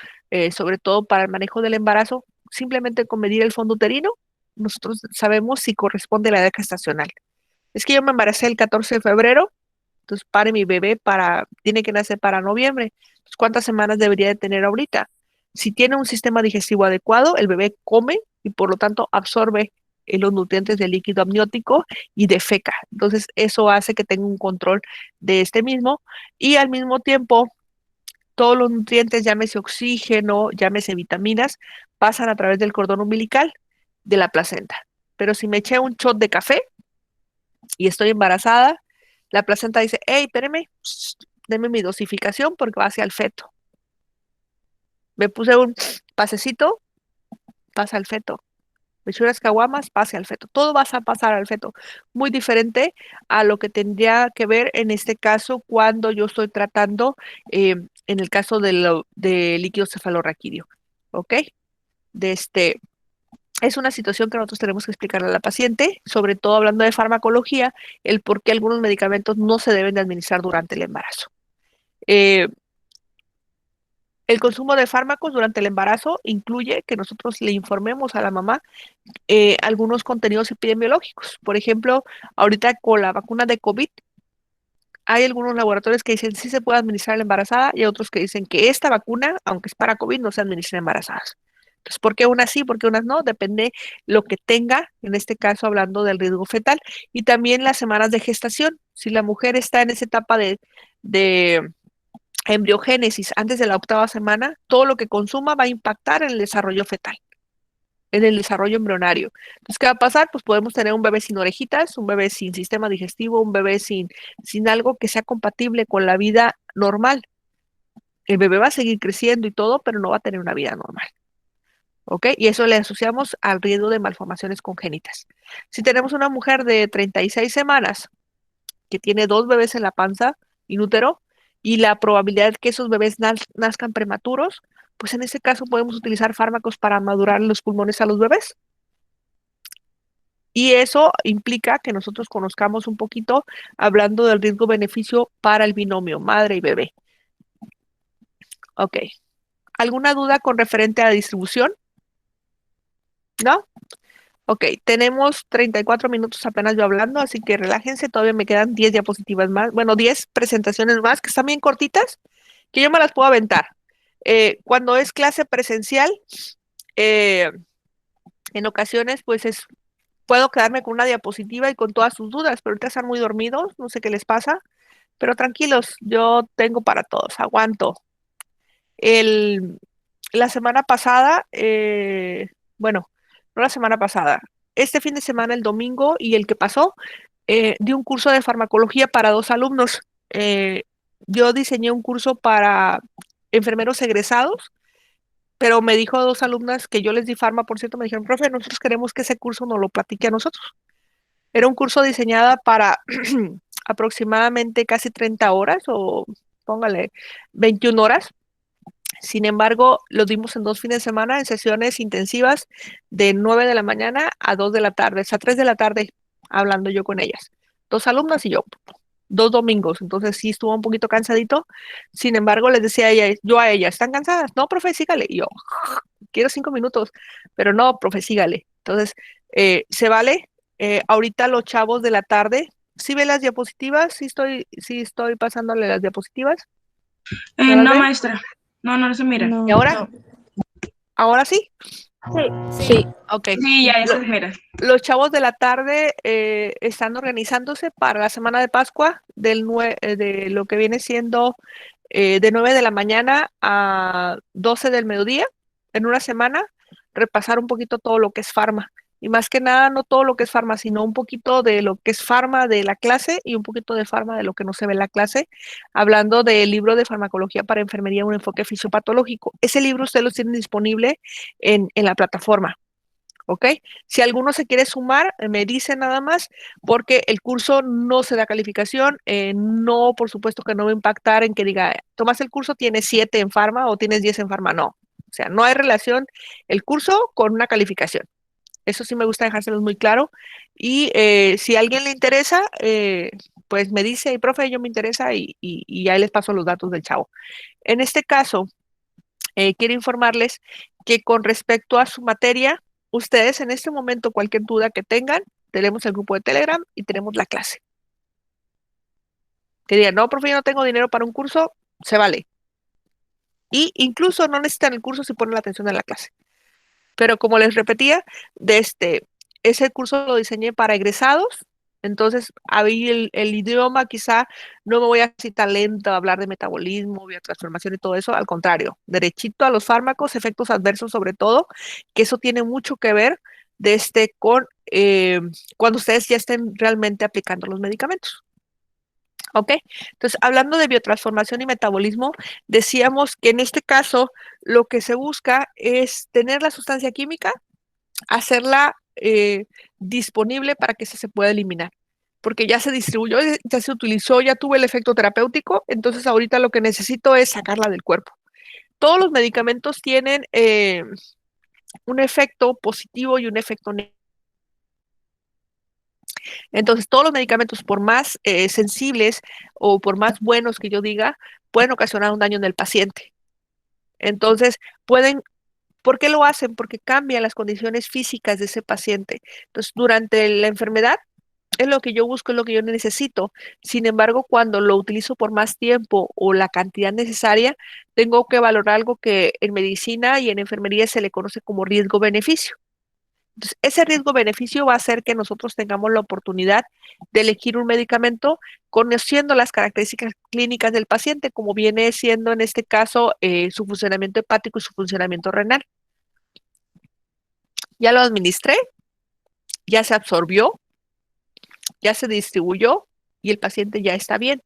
sobre todo para el manejo del embarazo, simplemente con medir el fondo uterino, nosotros sabemos si corresponde a la edad gestacional. Es que yo me embaracé el 14 de febrero, entonces pare mi bebé tiene que nacer para noviembre. Entonces, ¿cuántas semanas debería de tener ahorita? Si tiene un sistema digestivo adecuado, el bebé come y por lo tanto absorbe los nutrientes del líquido amniótico y defeca. Entonces, eso hace que tenga un control de este mismo y al mismo tiempo todos los nutrientes, llámese oxígeno, llámese vitaminas, pasan a través del cordón umbilical de la placenta. Pero si me eché un shot de café y estoy embarazada, la placenta dice, hey, espéreme, deme mi dosificación porque va hacia el feto. Me puse un pasecito, pasa al feto. Me eché unas caguamas, pase al feto. Todo va a pasar al feto. Muy diferente a lo que tendría que ver en este caso cuando yo estoy tratando, en el caso de líquido cefalorraquídeo. ¿Ok? Es una situación que nosotros tenemos que explicarle a la paciente, sobre todo hablando de farmacología, el por qué algunos medicamentos no se deben de administrar durante el embarazo. Eh, el consumo de fármacos durante el embarazo incluye que nosotros le informemos a la mamá algunos contenidos epidemiológicos. Por ejemplo, ahorita con la vacuna de COVID, hay algunos laboratorios que dicen sí se puede administrar a la embarazada y otros que dicen que esta vacuna, aunque es para COVID, no se administra en embarazadas. Entonces, ¿por qué unas sí, por qué unas no? Depende lo que tenga, en este caso hablando del riesgo fetal, y también las semanas de gestación. Si la mujer está en esa etapa de embriogénesis antes de la 8ª semana, todo lo que consuma va a impactar en el desarrollo fetal, en el desarrollo embrionario. Entonces, ¿qué va a pasar? Pues podemos tener un bebé sin orejitas, un bebé sin sistema digestivo, un bebé sin algo que sea compatible con la vida normal. El bebé va a seguir creciendo y todo, pero no va a tener una vida normal. ¿Ok? Y eso le asociamos al riesgo de malformaciones congénitas. Si tenemos una mujer de 36 semanas que tiene 2 bebés en la panza, inútero, y la probabilidad de que esos bebés nazcan prematuros, pues en ese caso podemos utilizar fármacos para madurar los pulmones a los bebés. Y eso implica que nosotros conozcamos un poquito hablando del riesgo-beneficio para el binomio madre y bebé. Ok. ¿Alguna duda con referente a la distribución? ¿No? Ok, tenemos 34 minutos apenas yo hablando, así que relájense, todavía me quedan 10 diapositivas más, bueno, 10 presentaciones más que están bien cortitas, que yo me las puedo aventar. Cuando es clase presencial, eh, en ocasiones, pues puedo quedarme con una diapositiva y con todas sus dudas, pero ahorita están muy dormidos, no sé qué les pasa, pero tranquilos, yo tengo para todos, aguanto. El, la semana pasada, bueno, no la semana pasada, este fin de semana, el domingo y el que pasó, di un curso de farmacología para 2 alumnos. Yo diseñé un curso para enfermeros egresados, pero me dijo 2 alumnas que yo les di farma, por cierto, me dijeron, profe, nosotros queremos que ese curso nos lo platique a nosotros. Era un curso diseñado para aproximadamente casi 30 horas o póngale 21 horas. Sin embargo, lo dimos en 2 fines de semana en sesiones intensivas de 9 de la mañana a 2 de la tarde, a 3 de la tarde, hablando yo con ellas. 2 alumnas y yo, 2 domingos, entonces sí estuvo un poquito cansadito. Sin embargo, les decía yo a ella, ¿están cansadas? No, profe, sígale. Y yo, quiero 5 minutos, pero no, profe, sígale. Entonces, se vale. Ahorita los chavos de la tarde, ¿sí ven las diapositivas? Sí estoy pasándole las diapositivas. ¿No las No, ven? maestra. No se mira. No. ¿Y ahora? No. ¿Ahora sí? Sí. Ok. Sí, ya se mira. Los chavos de la tarde están organizándose para la semana de Pascua de lo que viene siendo de 9 de la mañana a 12 del mediodía, en una semana, repasar un poquito todo lo que es farma. Y más que nada, no todo lo que es farma, sino un poquito de lo que es farma de la clase y un poquito de farma de lo que no se ve en la clase, hablando del libro de farmacología para enfermería, un enfoque fisiopatológico. Ese libro usted lo tiene disponible en la plataforma. ¿Ok? Si alguno se quiere sumar, me dice nada más, porque el curso no se da calificación, no, por supuesto que no va a impactar en que diga, tomas el curso, tienes 7 en farma o tienes 10 en farma, no. O sea, no hay relación el curso con una calificación. Eso sí me gusta dejárselos muy claro. Y si a alguien le interesa, pues me dice, profe, yo me interesa y ahí les paso los datos del chavo. En este caso, quiero informarles que con respecto a su materia, ustedes en este momento, cualquier duda que tengan, tenemos el grupo de Telegram y tenemos la clase. Que digan, no, profe, yo no tengo dinero para un curso, se vale. Y incluso no necesitan el curso si ponen la atención en la clase. Pero como les repetía, ese curso lo diseñé para egresados, entonces ahí el idioma quizá no me voy así tan lento a hablar de metabolismo, biotransformación y todo eso, al contrario, derechito a los fármacos, efectos adversos sobre todo, que eso tiene mucho que ver con cuando ustedes ya estén realmente aplicando los medicamentos. ¿Ok? Entonces, hablando de biotransformación y metabolismo, decíamos que en este caso lo que se busca es tener la sustancia química, hacerla disponible para que se pueda eliminar, porque ya se distribuyó, ya se utilizó, ya tuvo el efecto terapéutico, entonces ahorita lo que necesito es sacarla del cuerpo. Todos los medicamentos tienen un efecto positivo y un efecto negativo. Entonces, todos los medicamentos, por más sensibles o por más buenos que yo diga, pueden ocasionar un daño en el paciente. Entonces, ¿por qué lo hacen? Porque cambian las condiciones físicas de ese paciente. Entonces, durante la enfermedad, es lo que yo busco, es lo que yo necesito. Sin embargo, cuando lo utilizo por más tiempo o la cantidad necesaria, tengo que valorar algo que en medicina y en enfermería se le conoce como riesgo-beneficio. Entonces, ese riesgo-beneficio va a hacer que nosotros tengamos la oportunidad de elegir un medicamento conociendo las características clínicas del paciente, como viene siendo en este caso su funcionamiento hepático y su funcionamiento renal. Ya lo administré, ya se absorbió, ya se distribuyó y el paciente ya está bien.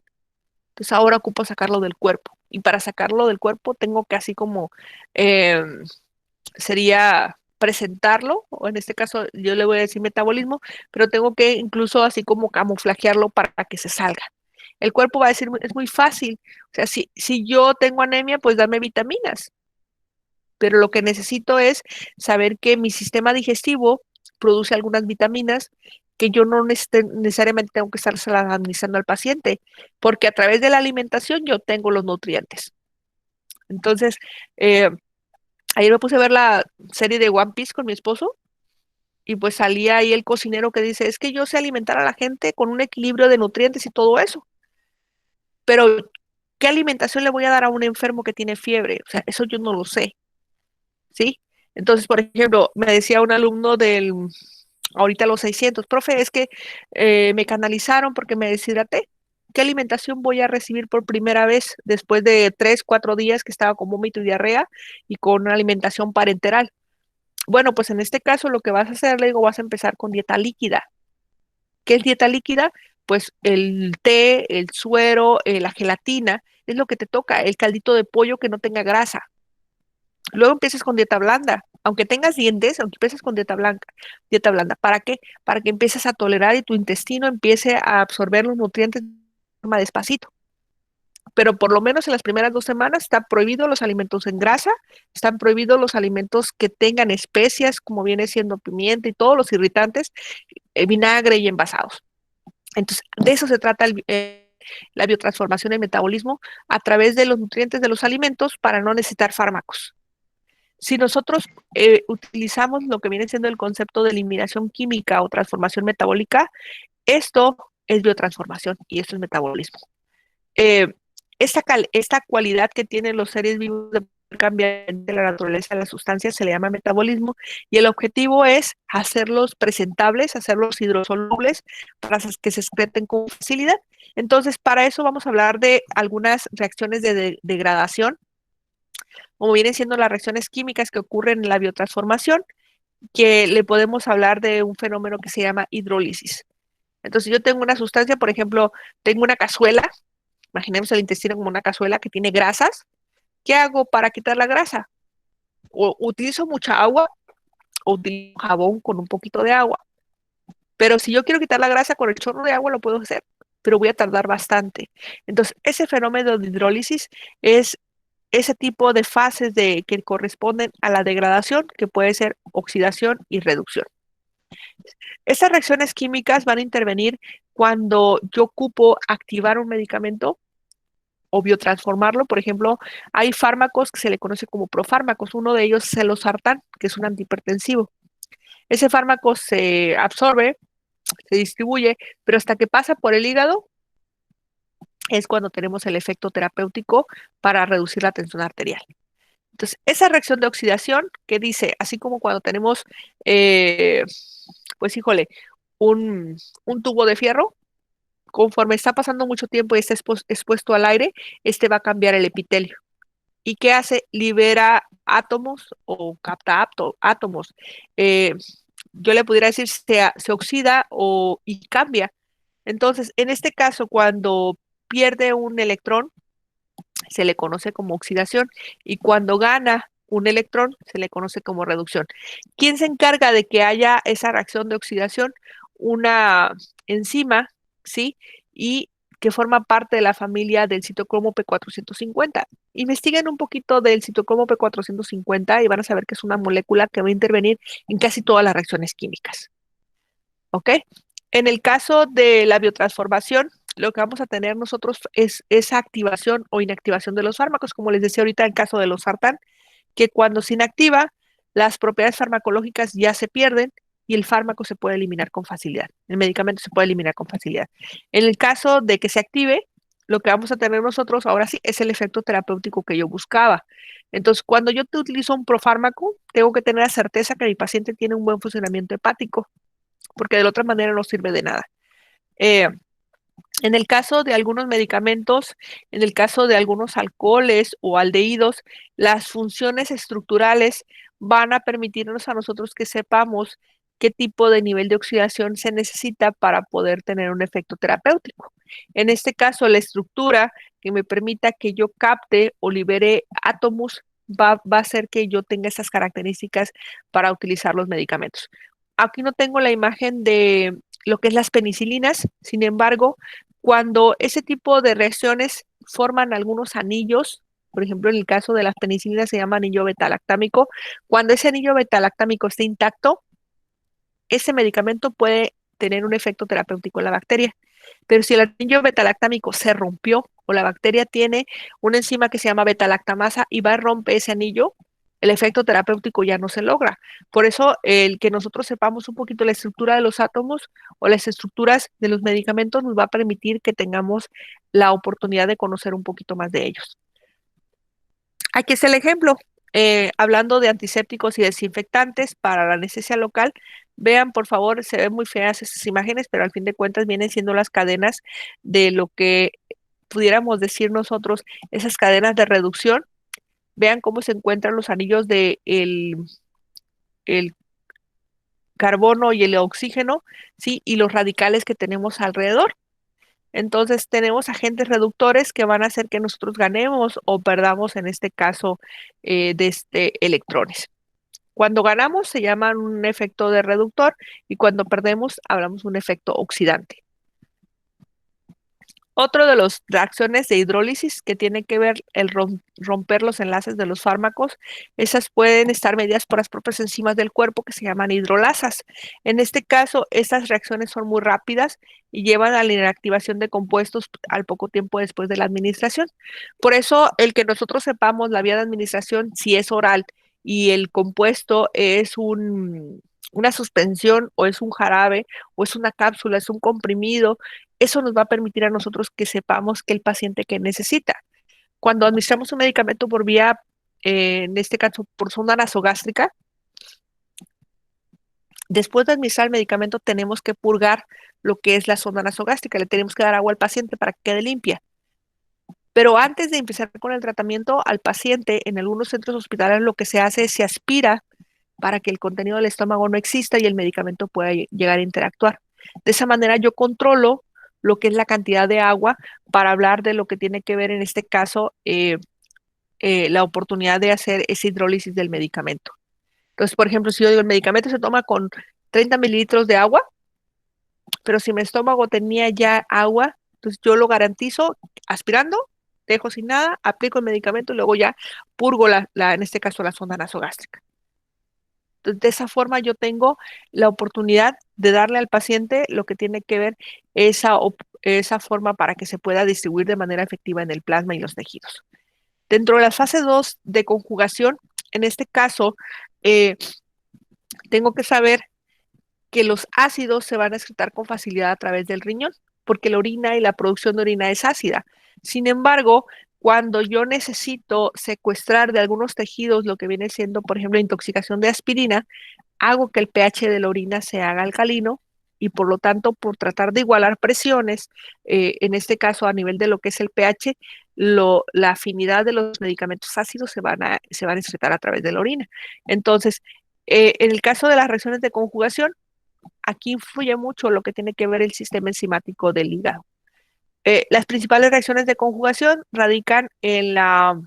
Entonces ahora ocupo sacarlo del cuerpo. Y para sacarlo del cuerpo tengo que así como sería presentarlo, o en este caso yo le voy a decir metabolismo, pero tengo que incluso así como camuflajearlo para que se salga. El cuerpo va a decir, es muy fácil, o sea, si yo tengo anemia, pues dame vitaminas, pero lo que necesito es saber que mi sistema digestivo produce algunas vitaminas que yo no necesariamente tengo que estar administrando al paciente, porque a través de la alimentación yo tengo los nutrientes. Entonces, ayer me puse a ver la serie de One Piece con mi esposo y pues salía ahí el cocinero que dice, es que yo sé alimentar a la gente con un equilibrio de nutrientes y todo eso, pero ¿qué alimentación le voy a dar a un enfermo que tiene fiebre? O sea, eso yo no lo sé, ¿sí? Entonces, por ejemplo, me decía un alumno ahorita los 600, profe, es que me canalizaron porque me deshidraté. ¿Qué alimentación voy a recibir por primera vez después de 3, 4 días que estaba con vómito y diarrea y con una alimentación parenteral? Bueno, pues en este caso lo que vas a hacer, le digo, vas a empezar con dieta líquida. ¿Qué es dieta líquida? Pues el té, el suero, la gelatina, es lo que te toca, el caldito de pollo que no tenga grasa. Luego empiezas con dieta blanda. Aunque tengas dientes, aunque empieces con dieta blanda. ¿Para qué? Para que empieces a tolerar y tu intestino empiece a absorber los nutrientes de forma despacito. Pero por lo menos en las primeras 2 semanas están prohibidos los alimentos en grasa, están prohibidos los alimentos que tengan especias, como viene siendo pimienta y todos los irritantes, vinagre y envasados. Entonces, de eso se trata la biotransformación y el metabolismo a través de los nutrientes de los alimentos para no necesitar fármacos. Si nosotros utilizamos lo que viene siendo el concepto de eliminación química o transformación metabólica, esto es biotransformación y esto es metabolismo. Esta cualidad que tienen los seres vivos de cambiar de la naturaleza de las sustancias se le llama metabolismo y el objetivo es hacerlos presentables, hacerlos hidrosolubles para que se excreten con facilidad. Entonces, para eso vamos a hablar de algunas reacciones de degradación, como vienen siendo las reacciones químicas que ocurren en la biotransformación, que le podemos hablar de un fenómeno que se llama hidrólisis. Entonces, yo tengo una sustancia, por ejemplo, tengo una cazuela, imaginemos el intestino como una cazuela que tiene grasas. ¿Qué hago para quitar la grasa? O utilizo mucha agua o utilizo jabón con un poquito de agua. Pero si yo quiero quitar la grasa con el chorro de agua, lo puedo hacer, pero voy a tardar bastante. Entonces, ese fenómeno de hidrólisis es ese tipo de fases que corresponden a la degradación, que puede ser oxidación y reducción. Estas reacciones químicas van a intervenir cuando yo ocupo activar un medicamento o biotransformarlo. Por ejemplo, hay fármacos que se le conoce como profármacos. Uno de ellos es el losartán, que es un antihipertensivo. Ese fármaco se absorbe, se distribuye, pero hasta que pasa por el hígado es cuando tenemos el efecto terapéutico para reducir la tensión arterial. Entonces, esa reacción de oxidación que dice, así como cuando tenemos, pues híjole, un tubo de fierro, conforme está pasando mucho tiempo y está expuesto al aire, este va a cambiar el epitelio. ¿Y qué hace? Libera átomos o capta átomos. Yo le pudiera decir se oxida y cambia. Entonces, en este caso, cuando pierde un electrón, se le conoce como oxidación, y cuando gana un electrón, se le conoce como reducción. ¿Quién se encarga de que haya esa reacción de oxidación? Una enzima, ¿sí? Y que forma parte de la familia del citocromo P450. Investiguen un poquito del citocromo P450 y van a saber que es una molécula que va a intervenir en casi todas las reacciones químicas. ¿Ok? En el caso de la biotransformación, lo que vamos a tener nosotros es esa activación o inactivación de los fármacos, como les decía ahorita en el caso de los sartán, que cuando se inactiva, las propiedades farmacológicas ya se pierden y el fármaco se puede eliminar con facilidad. El medicamento se puede eliminar con facilidad. En el caso de que se active, lo que vamos a tener nosotros ahora sí es el efecto terapéutico que yo buscaba. Entonces, cuando yo te utilizo un profármaco, tengo que tener la certeza que mi paciente tiene un buen funcionamiento hepático, porque de la otra manera no sirve de nada. En el caso de algunos medicamentos, en el caso de algunos alcoholes o aldehídos, las funciones estructurales van a permitirnos a nosotros que sepamos qué tipo de nivel de oxidación se necesita para poder tener un efecto terapéutico. En este caso, la estructura que me permita que yo capte o libere átomos va a hacer que yo tenga esas características para utilizar los medicamentos. Aquí no tengo la imagen de lo que es las penicilinas, sin embargo, cuando ese tipo de reacciones forman algunos anillos, por ejemplo, en el caso de las penicilinas se llama anillo betalactámico, cuando ese anillo betalactámico está intacto, ese medicamento puede tener un efecto terapéutico en la bacteria. Pero si el anillo betalactámico se rompió o la bacteria tiene una enzima que se llama betalactamasa y va a romper ese anillo, el efecto terapéutico ya no se logra. Por eso, el que nosotros sepamos un poquito la estructura de los átomos o las estructuras de los medicamentos nos va a permitir que tengamos la oportunidad de conocer un poquito más de ellos. Aquí es el ejemplo. Hablando de antisépticos y desinfectantes para la anestesia local, vean por favor, se ven muy feas esas imágenes, pero al fin de cuentas vienen siendo las cadenas de lo que pudiéramos decir nosotros, esas cadenas de reducción. Vean cómo se encuentran los anillos de el carbono y el oxígeno, ¿sí? Y los radicales que tenemos alrededor. Entonces tenemos agentes reductores que van a hacer que nosotros ganemos o perdamos, en este caso, electrones. Cuando ganamos se llama un efecto de reductor y cuando perdemos hablamos de un efecto oxidante. Otro de las reacciones de hidrólisis que tiene que ver el romper los enlaces de los fármacos, esas pueden estar mediadas por las propias enzimas del cuerpo que se llaman hidrolasas. En este caso, estas reacciones son muy rápidas y llevan a la inactivación de compuestos al poco tiempo después de la administración. Por eso, el que nosotros sepamos la vía de administración, si es oral y el compuesto es una suspensión o es un jarabe o es una cápsula, es un comprimido, eso nos va a permitir a nosotros que sepamos qué el paciente que necesita. Cuando administramos un medicamento por vía, en este caso por sonda nasogástrica, después de administrar el medicamento tenemos que purgar lo que es la sonda nasogástrica, le tenemos que dar agua al paciente para que quede limpia. Pero antes de empezar con el tratamiento al paciente, en algunos centros hospitalarios lo que se hace es se aspira para que el contenido del estómago no exista y el medicamento pueda llegar a interactuar. De esa manera yo controlo lo que es la cantidad de agua para hablar de lo que tiene que ver en este caso la oportunidad de hacer esa hidrólisis del medicamento. Entonces, por ejemplo, si yo digo el medicamento se toma con 30 mililitros de agua, pero si mi estómago tenía ya agua, entonces yo lo garantizo aspirando, dejo sin nada, aplico el medicamento y luego ya purgo en este caso la sonda nasogástrica. Entonces, de esa forma yo tengo la oportunidad de darle al paciente lo que tiene que ver esa forma para que se pueda distribuir de manera efectiva en el plasma y los tejidos. Dentro de la fase 2 de conjugación, en este caso, tengo que saber que los ácidos se van a excretar con facilidad a través del riñón, porque la orina y la producción de orina es ácida. Sin embargo, cuando yo necesito secuestrar de algunos tejidos lo que viene siendo, por ejemplo, intoxicación de aspirina, hago que el pH de la orina se haga alcalino y por lo tanto, por tratar de igualar presiones, en este caso a nivel de lo que es el pH, la afinidad de los medicamentos ácidos se van a excretar a través de la orina. Entonces, en el caso de las reacciones de conjugación, aquí influye mucho lo que tiene que ver el sistema enzimático del hígado. Las principales reacciones de conjugación radican en la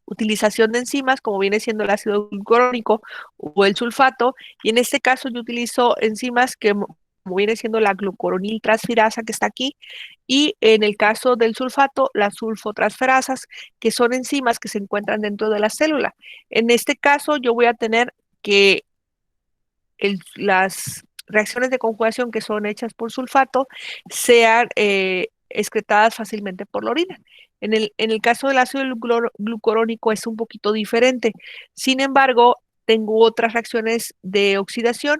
utilización de enzimas, como viene siendo el ácido glucurónico o el sulfato, y en este caso yo utilizo enzimas como viene siendo la glucoroniltransferasa que está aquí, y en el caso del sulfato, las sulfotransferasas, que son enzimas que se encuentran dentro de la célula. En este caso yo voy a tener que las reacciones de conjugación que son hechas por sulfato sean excretadas fácilmente por la orina. En el caso del ácido glucurónico es un poquito diferente. Sin embargo, tengo otras reacciones de oxidación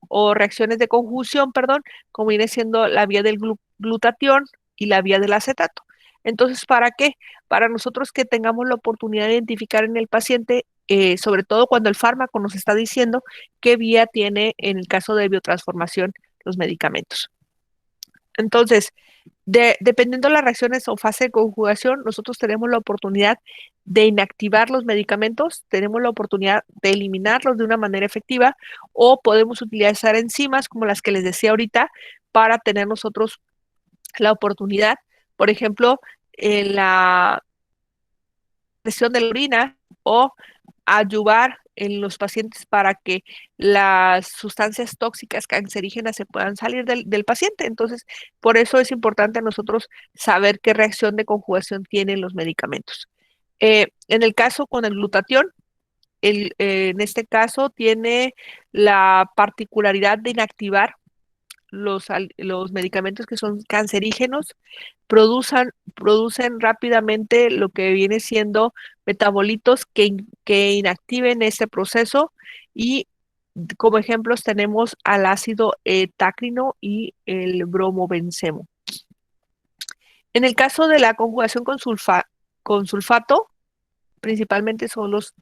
o reacciones de conjunción, perdón, como viene siendo la vía del glutatión y la vía del acetato. Entonces, ¿para qué? Para nosotros que tengamos la oportunidad de identificar en el paciente, sobre todo cuando el fármaco nos está diciendo qué vía tiene en el caso de biotransformación los medicamentos. Entonces, dependiendo de las reacciones o fase de conjugación, nosotros tenemos la oportunidad de inactivar los medicamentos, tenemos la oportunidad de eliminarlos de una manera efectiva o podemos utilizar enzimas como las que les decía ahorita para tener nosotros la oportunidad, por ejemplo, en la presión de la orina o ayudar en los pacientes para que las sustancias tóxicas cancerígenas se puedan salir del paciente. Entonces, por eso es importante a nosotros saber qué reacción de conjugación tienen los medicamentos. En el caso con el glutatión, en este caso tiene la particularidad de inactivar los medicamentos que son cancerígenos, producen rápidamente lo que viene siendo metabolitos que inactiven este proceso y como ejemplos tenemos al ácido tácrino y el bromobenceno. En el caso de la conjugación con sulfato, principalmente son los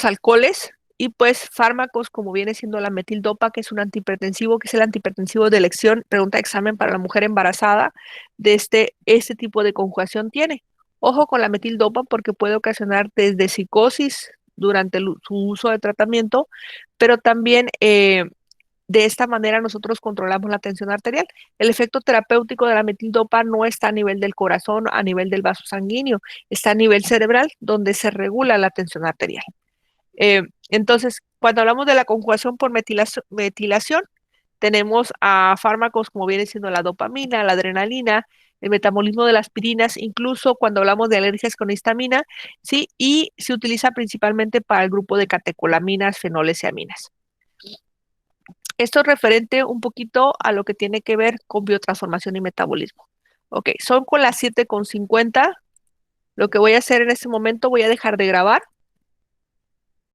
alcoholes y pues fármacos como viene siendo la metildopa, que es un antihipertensivo, que es el antihipertensivo de elección, pregunta de examen para la mujer embarazada, de este tipo de conjugación tiene. Ojo con la metildopa porque puede ocasionar desde psicosis durante su uso de tratamiento, pero también de esta manera nosotros controlamos la tensión arterial. El efecto terapéutico de la metildopa no está a nivel del corazón, a nivel del vaso sanguíneo, está a nivel cerebral, donde se regula la tensión arterial. Entonces, cuando hablamos de la conjugación por metilación, tenemos a fármacos como viene siendo la dopamina, la adrenalina, el metabolismo de las aspirinas, incluso cuando hablamos de alergias con histamina, ¿sí? Y se utiliza principalmente para el grupo de catecolaminas, fenoles y aminas. Esto es referente un poquito a lo que tiene que ver con biotransformación y metabolismo. Ok, son con las 7:50. Lo que voy a hacer en este momento, voy a dejar de grabar